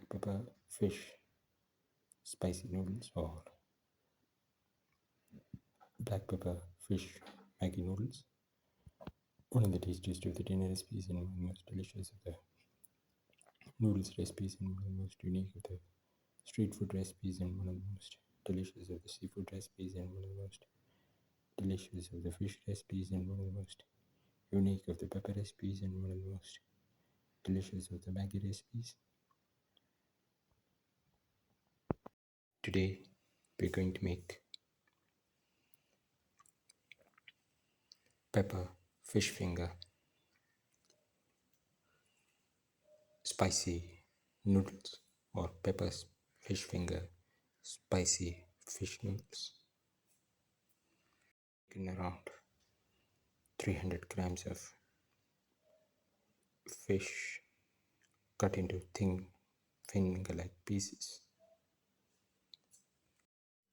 pepper fish spicy noodles or black pepper fish Maggi noodles. One of the tastiest of the dinner recipes and one of the most delicious of the noodles recipes and one of the most unique of the street food recipes and one of the most delicious of the seafood recipes and one of the most delicious of the fish recipes and one of the most unique of the pepper recipes and one of the most delicious of the Maggi recipes. Today we're going to make pepper fish finger spicy noodles or pepper fish finger spicy fish noodles. In around 300 grams of fish cut into thin finger like pieces.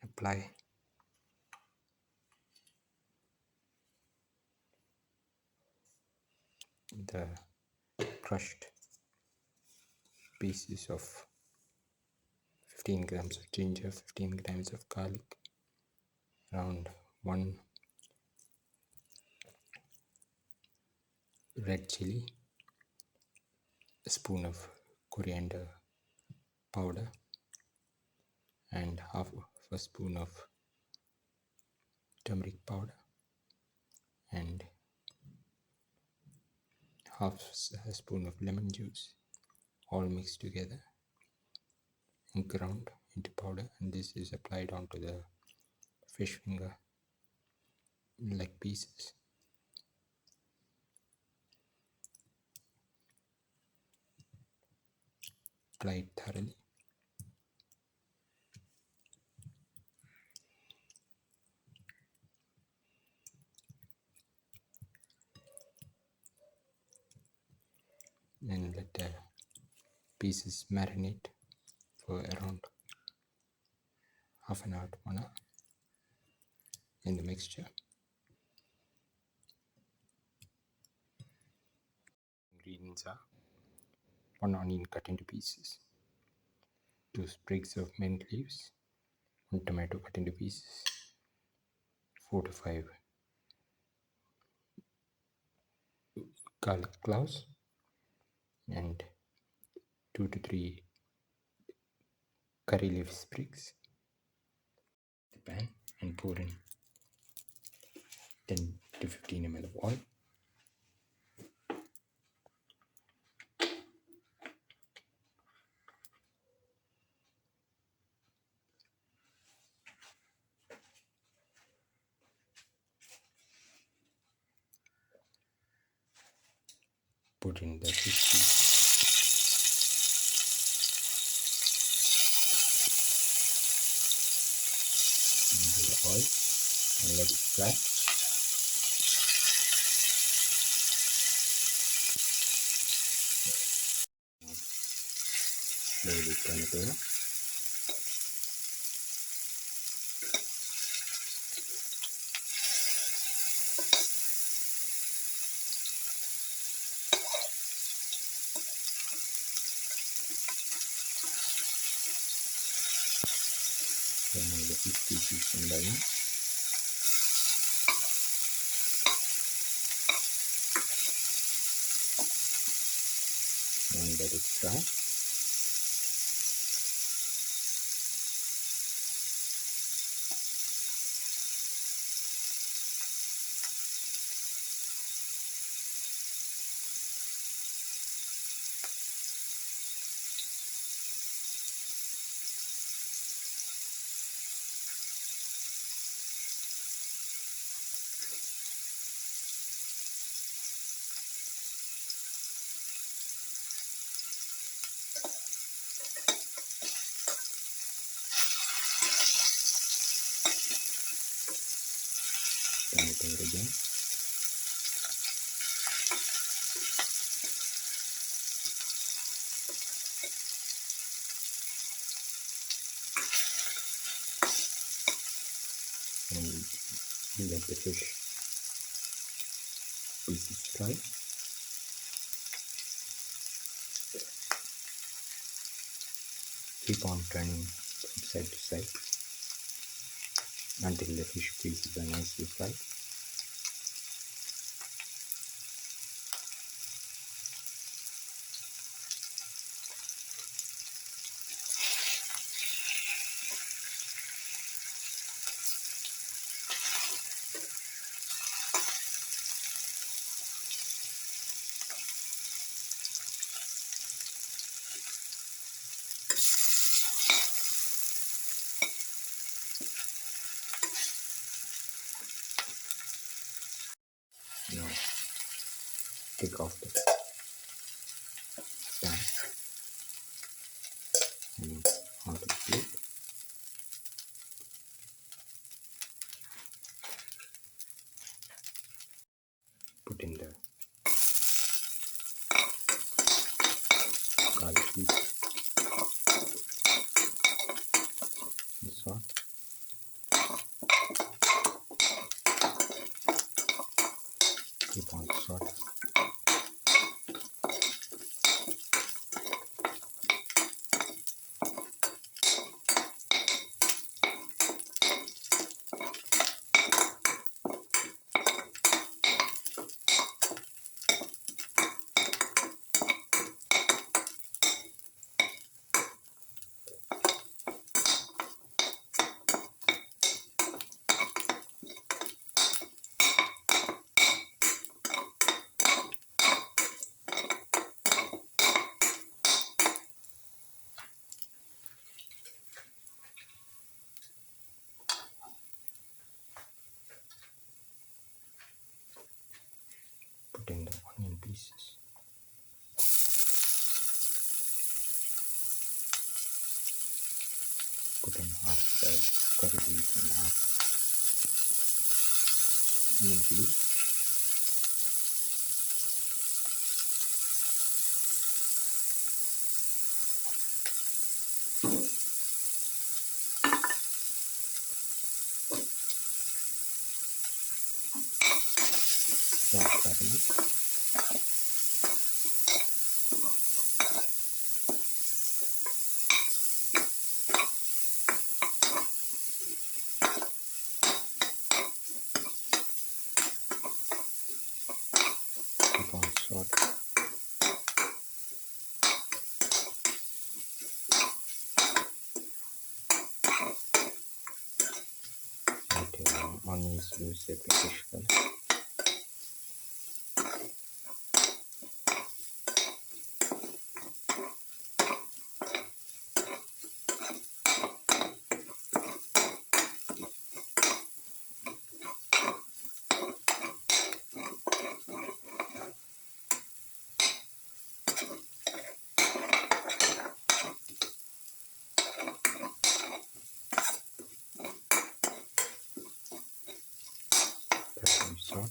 Apply the crushed pieces of 15 grams of ginger, 15 grams of garlic, around 1 red chili, a spoon of coriander powder, and half of a spoon of turmeric powder, and half a spoon of lemon juice, all mixed together and ground into powder, and this is applied onto the fish finger like pieces. Apply it thoroughly. And let the pieces marinate for around half an hour to 1 hour in the mixture. Ingredients are 1 onion cut into pieces, 2 sprigs of mint leaves, 1 tomato cut into pieces, 4 to 5 garlic cloves, and 2 to 3 curry leaf sprigs. The pan and pour in 10 to 15 ml of oil. Put in the fish pieces. Into the oil and let it fry. Slowly turn it over. Remove the fish pieces from the oven. And let it fry. Turn it over again. And let the fish pieces fry. Keep on turning from side to side until the fish pieces are nicely fried. Now take off the pan and onto the plate. Put in the garlic leaves, the salt, keep on sauteing. Put in the onion pieces. Put in half size curry leaves and half mint leaves. Chopped garlic. Keep on sauteing. Until onions lose their pinkish color. Some salt.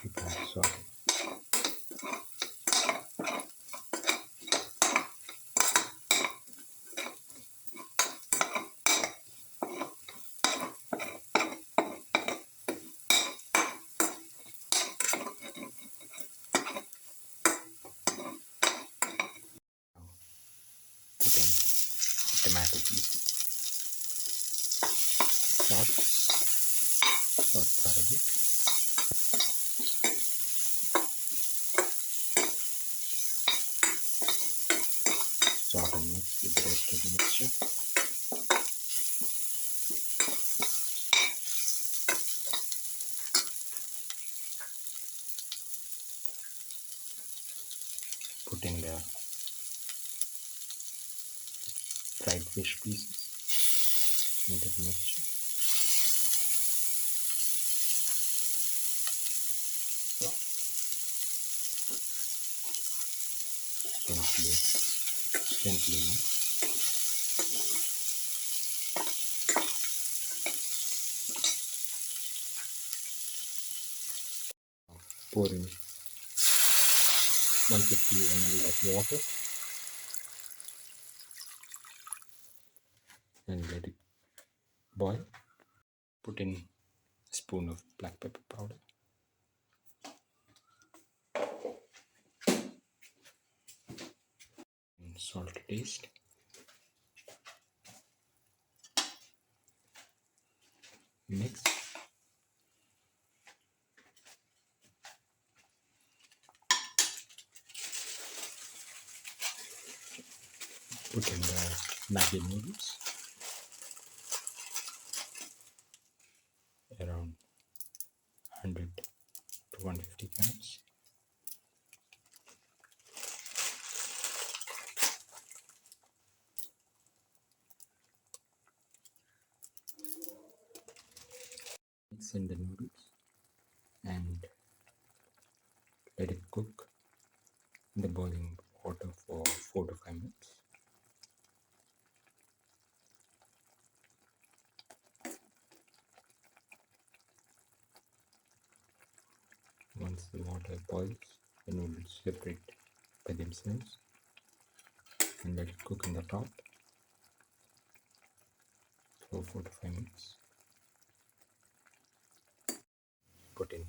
Keep on sauteing. Put in tomato pieces. Salt garlic. Salt and mix with the rest of the mixture. Put in the fried fish pieces. into the mixture. Gently mix. Pour in 150 ml of water and let it boil. Put in a spoon of black pepper powder, and salt to taste. Mix. Put in the Maggi noodles, around 100 to 150 grams. Mix in the noodles and let it cook in the boiling water for 4 to 5 minutes. Once the water boils, the noodles separate by themselves and let it cook in the top for 4 to 5 minutes. Put in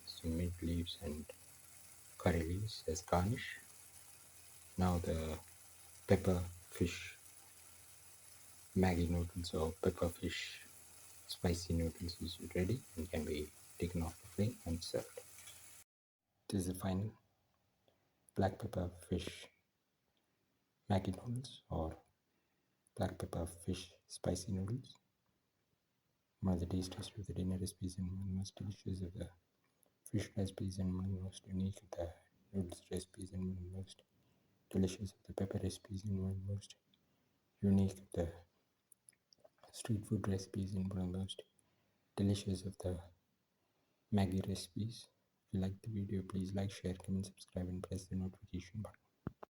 some mint leaves and curry leaves as garnish. Now the pepper fish Maggi noodles or pepper fish spicy noodles is ready and can be taken off the flame and served. This is the final black pepper fish Maggi noodles or black pepper fish spicy noodles. One of the tastiest of the dinner recipes and one of the most delicious of the fish recipes and one of the most unique of the noodles recipes and one of the most delicious of the pepper recipes and one of the most unique of the street food recipes and one of the most delicious of the Maggi recipes. If you like the video, please like, share, comment, subscribe and press the notification button.